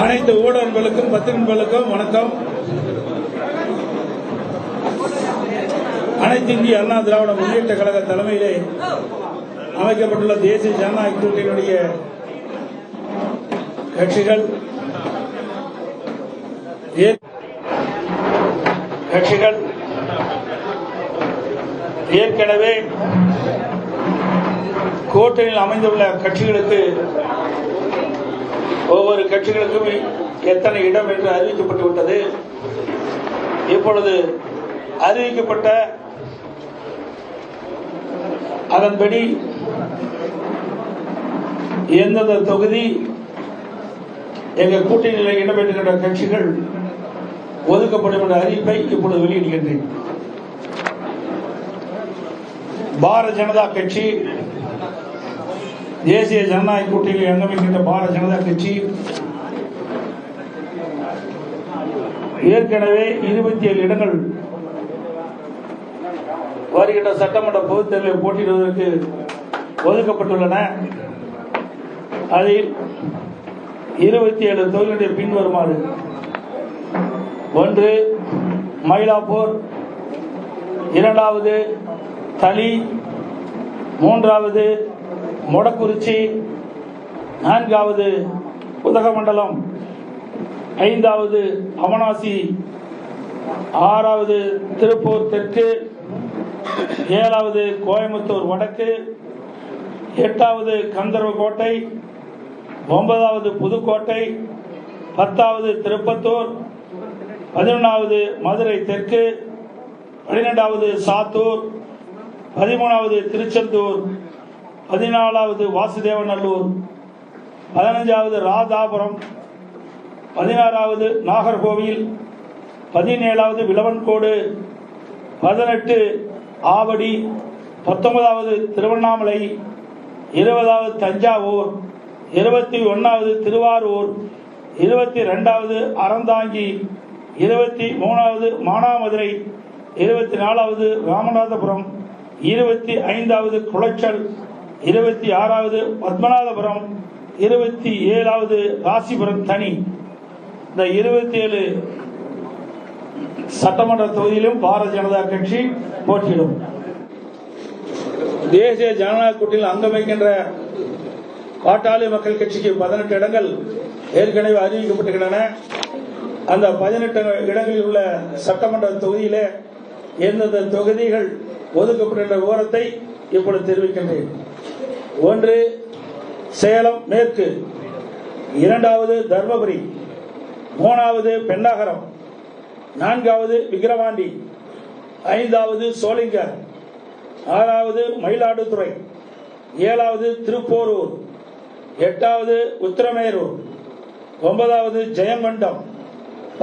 அனைத்து ஊடகங்களுக்கும் பத்திரிகைகளுக்கும் வணக்கம். அனைத்து இந்திய அண்ணா திராவிட முன்னேற்ற கழக தலைமையிலே அமைக்கப்பட்டுள்ள தேசிய ஜனநாயக கூட்டணியினுடைய கட்சிகள் ஏற்கனவே கூட்டணியில் அமைந்துள்ள கட்சிகளுக்கு ஒவ்வொரு கட்சிகளுக்கும் எத்தனை இடம் என்று அறிவிக்கப்பட்டு விட்டது. இப்பொழுது அறிவிக்கப்பட்ட அதன்படி எந்தெந்த தொகுதி எங்கள் கூட்டணியில் இடம்பெற்றுகின்ற கட்சிகள் ஒதுக்கப்படும் என்ற அறிவிப்பை இப்பொழுது வெளியிடுகின்றேன். பாரதிய ஜனதா கட்சி, தேசிய ஜனநாயக கூட்டணியில் அங்கமிக்கின்ற பாரதிய ஜனதா கட்சி ஏற்கனவே 27 இடங்கள் வருகின்ற சட்டமன்ற பொதுத் தேர்தலில் போட்டியிடுவதற்கு ஒதுக்கப்பட்டுள்ளன. அதில் 27 தொகுதிகளுடைய பின்வருமாறு: 1 மயிலாப்பூர், 2வது தளி, 3வது மொடக்குறிச்சி, 4வது உதகமண்டலம், 5வது அவனாசி, 6வது திருப்பூர் தெற்கு, 7வது கோயம்புத்தூர் வடக்கு, 8வது கந்தர்வக்கோட்டை, 9வது புதுக்கோட்டை, 10வது திருப்பத்தூர், 11வது மதுரை தெற்கு, 12வது சாத்தூர், 13வது திருச்செந்தூர், 14வது வாசுதேவநல்லூர், 15வது ராதாபுரம், 16வது நாகர்கோவில், 17வது விளவன்கோடு, 18 ஆவடி, 19வது திருவண்ணாமலை, 20வது தஞ்சாவூர், 21வது திருவாரூர், 22வது அறந்தாங்கி, 23வது மானாமதுரை, 24வது ராமநாதபுரம், 25வது குளச்சல், 26வது பத்மநாபபுரம், 27வது ராசிபுரம் தனி. இந்த 27 சட்டமன்ற தொகுதியிலும் பாரதிய ஜனதா கட்சி போட்டியிடும். தேசிய ஜனநாயக கூட்டணியில் அங்கமைக்கின்ற பாட்டாளி மக்கள் கட்சிக்கு 18 இடங்கள் ஏற்கனவே அறிவிக்கப்பட்டுள்ளன. அந்த 18 இடங்களில் உள்ள சட்டமன்ற தொகுதியிலே எந்தெந்த தொகுதிகள் ஒதுக்கப்பட்டுள்ள விவரத்தை இப்பொழுது தெரிவிக்கின்றேன். 1 சேலம் மேற்கு, 2வது தர்மபுரி, 3வது பெண்ணாகரம், 4வது விக்கிரவாண்டி, 5வது சோளிங்கர், 6வது மயிலாடுதுறை, 7வது திருப்போரூர், 8வது உத்திரமேரூர், 9வது ஜெயங்கொண்டம்,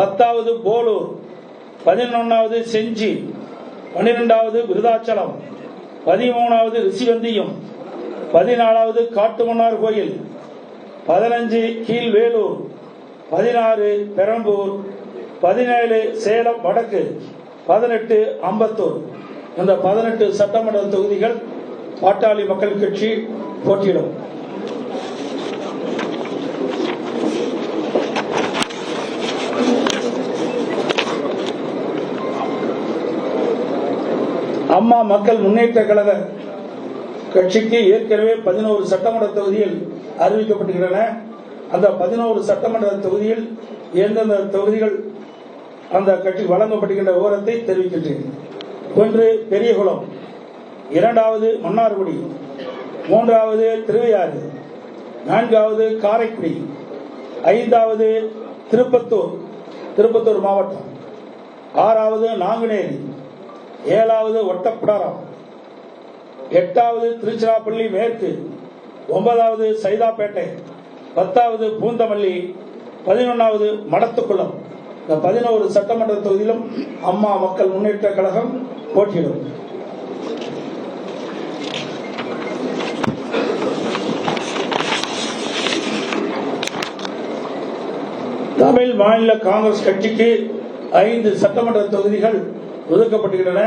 10வது போலூர், 11வது செஞ்சி, 12வது விருதாச்சலம், 13வது ரிஷிவந்தியம், 14வது காட்டுமன்னார் கோயில், 15 கீழ்வேலூர், 16 பெரம்பூர், 17 சேலம் வடக்கு, 18 அம்பத்தூர். இந்த 18 சட்டமன்ற தொகுதிகள் பாட்டாளி மக்கள் கட்சி போட்டியிடும். அம்மா மக்கள் முன்னேற்ற கழக கட்சிக்கு ஏற்கனவே 11 சட்டமன்ற தொகுதியில் அறிவிக்கப்பட்டுள்ளன. அந்த 11 சட்டமன்ற தொகுதியில் எந்தெந்த தொகுதிகள் அந்த கட்சி வழங்கப்படுகின்ற விவரத்தை தெரிவிக்கின்றேன். 1 பெரியகுளம், 2வது மன்னார்குடி, 3வது திருவையாறு, 4வது காரைக்குடி, 5வது திருப்பத்தூர் மாவட்டம், 6வது நாங்குநேரி, 7வது ஒட்டப்பிடாரம், 8வது திருச்சிராப்பள்ளி மேற்கு, 9வது சைதாப்பேட்டை, 10வது பூந்தமல்லி, 11வது மடத்துக்குளம். இந்த 11 சட்டமன்ற தொகுதியிலும் அம்மா மக்கள் முன்னேற்ற கழகம் போட்டியிடும். தமிழ் மாநில காங்கிரஸ் கட்சிக்கு 5 சட்டமன்ற தொகுதிகள் ஒதுக்கப்பட்டுள்ளன.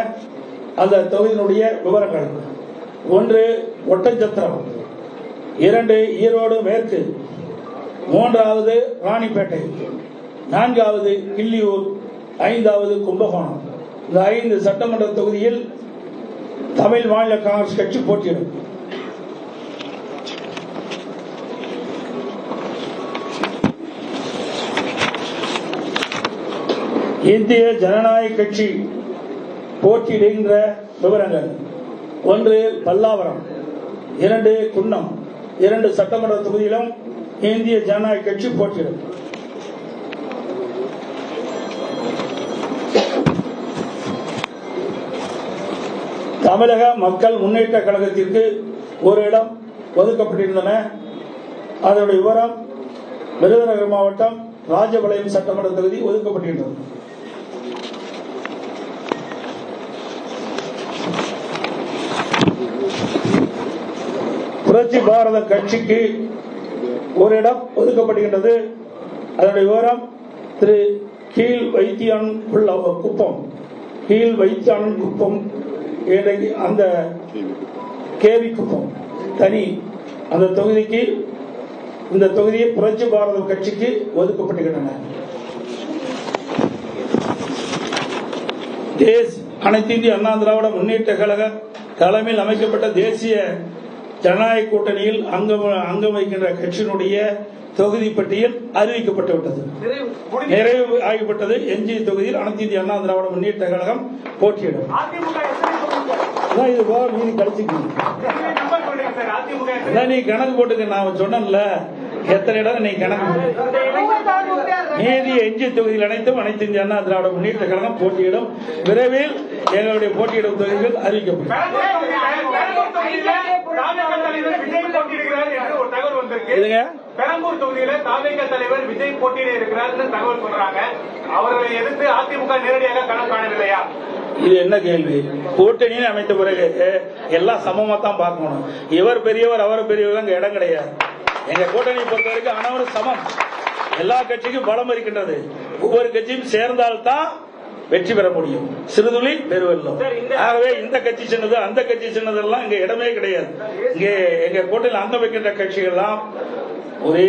அந்த தொகுதியினுடைய விவரங்கள்: 1 ஒட்டஞ்சத்திரம், 2 ஈரோடு மேற்கு, மூன்றாவது ராணிப்பேட்டை, நான்காவது கிள்ளியூர், ஐந்தாவது கும்பகோணம். இந்த 5 சட்டமன்ற தொகுதியில் தமிழ் மாநில காங்கிரஸ் கட்சி போட்டியிடும். இந்திய ஜனநாயக கட்சி போட்டியிடுகின்ற விவரங்கள்: 1 பல்லாவரம், 2 குன்னம். 2 சட்டமன்ற தொகுதியிலும் இந்திய ஜனநாயக கட்சி போட்டியிடும். தமிழக மக்கள் முன்னேற்ற கழகத்திற்கு 1 இடம் ஒதுக்கப்பட்டிருந்தன. அதனுடைய விவரம்: விருதுநகர் மாவட்டம் ராஜபாளையம் சட்டமன்ற தொகுதி ஒதுக்கப்பட்டிருந்தது. புரட்சி பாரத கட்சிக்கு 1 இடம் ஒதுக்கப்படுகின்றது. அதனுடைய விவரம்: திரு கீழ் வைத்தியான் குப்பம், கீழ் வைத்தியான் குப்பம், அந்த கேவி குப்பம் தனி அந்த தொகுதிக்கு, இந்த தொகுதியை புரட்சி பாரத கட்சிக்கு ஒதுக்கப்படுகின்றன. அனைத்து இந்திய அண்ணா திராவிட முன்னேற்ற கழக தலைமையில் அமைக்கப்பட்ட தேசிய ஜனநாயக கூட்டணியில் அங்கம் வகிக்கின்ற கட்சியினுடைய தொகுதி பட்டியல் அறிவிக்கப்பட்டு விட்டது, நிறைவு ஆகிவிட்டது. எஞ்சிய தொகுதியில் அனைத்து இந்திய அண்ணா திராவிட முன்னேற்ற கழகம் போட்டியிடும். இது போல நீதி கழிச்சுக்கணும், நீ கணக்கு போட்டுக்க. நான் சொன்னேன்ல எத்தனை இடம் நீ கணக்கு. நீதி எஞ்சிய தொகுதியில் அனைத்தும் அனைத்து இந்திய அண்ணா திராவிட முன்னேற்ற கழகம் போட்டியிடும். விரைவில் எங்களுடைய போட்டியிடும் தொகுதிகள் அறிவிக்கப்படும். பெரம்பூர் தொகுதியில தாவேக தலைவர் விஜய் போட்டியிட இருக்கிறார் தகவல் சொல்றாங்க. அவர்களை எதிர்த்து அதிமுக நேரடியாக களம் காணவில்லையா? இது என்ன கேள்வி? கூட்டணியை அமைத்த பிறகு எல்லாம் சமமா தான் பார்க்கணும். இவர் பெரியவர் அவர் பெரியவர் அங்க இடம் கிடையாது. எங்க கூட்டணியை பொறுத்த வரைக்கும் அனைவரும் சமம். எல்லா கட்சிக்கும் பலம் இருக்கின்றது. ஒவ்வொரு கட்சியும் சேர்ந்தால்தான் வெற்றி பெற முடியும். சிறுதுளி பெருவெல்லம். ஆகவே இந்த கட்சி சின்னது அந்த கட்சி சின்னதெல்லாம் இங்க இடமே கிடையாது. இங்கே எங்க கூட்டணியில் அங்க வைக்கின்ற கட்சிகள்லாம் ஒரே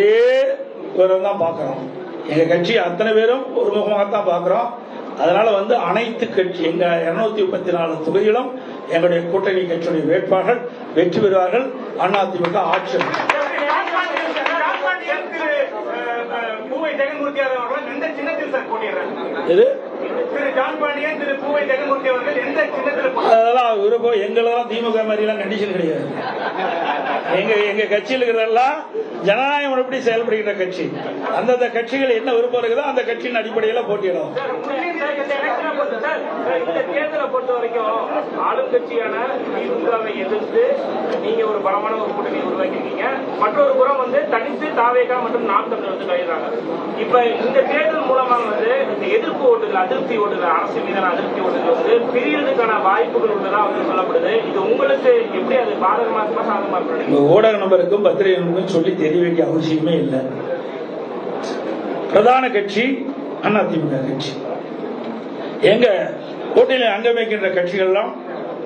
விவரம் தான் பார்க்கிறோம். எங்க கட்சி அத்தனை பேரும் ஒருமுகமாகத்தான் பார்க்கிறோம். அதனால அனைத்து கட்சி எங்க 234 தொகுதிகளும் எங்களுடைய கூட்டணி கட்சியுடைய வேட்பாளர்கள் வெற்றி பெறுவார்கள். அதிமுக ஆட்சி. அதெல்லாம் விருப்பம். எங்களெல்லாம் திமுக மாதிரி எல்லாம் கண்டிஷன் கிடையாது. எங்க கட்சியில் இருக்கிறதெல்லாம் ஜனநாயக முறைப்படி செயல்படுகின்ற கட்சி. அந்தந்த கட்சிகள் என்ன விருப்பம் இருக்குதோ அந்த கட்சியின் அடிப்படையில் போட்டியிடும். தேர்தலை பொறுத்த வரைக்கும் ஆளும் கட்சியான திமுகவை எதிர்த்து நீங்க ஒரு பலமான ஒரு கூட்டணி உருவாக்கிருக்கீங்க. மற்றொரு புறம் தனித்து தாவேகா மற்றும் நாம் தமிழர் கையிறாங்க. இப்ப இந்த தேர்தல் மூலமா இந்த எதிர்ப்பு ஓட்டுகள், அதிருப்தி ஓட்டுகள், அரசு மீதான அதிருப்தி ஓட்டுகள் பிரியறதுக்கான வாய்ப்புகள் உள்ளதா சொல்லப்படுது. இது உங்களுக்கு எப்படி அது பாதகமா இருக்கா சாதகமா இருக்கா? ஊடக நபருக்கும் பத்திரிகை நபருக்கும் சொல்லி தெரிய வேண்டிய அவசியமே இல்லை. பிரதான கட்சி அதிமுக கட்சி. எங்க கூட்டணியில் அங்கம் வைக்கின்ற கட்சிகள் எல்லாம்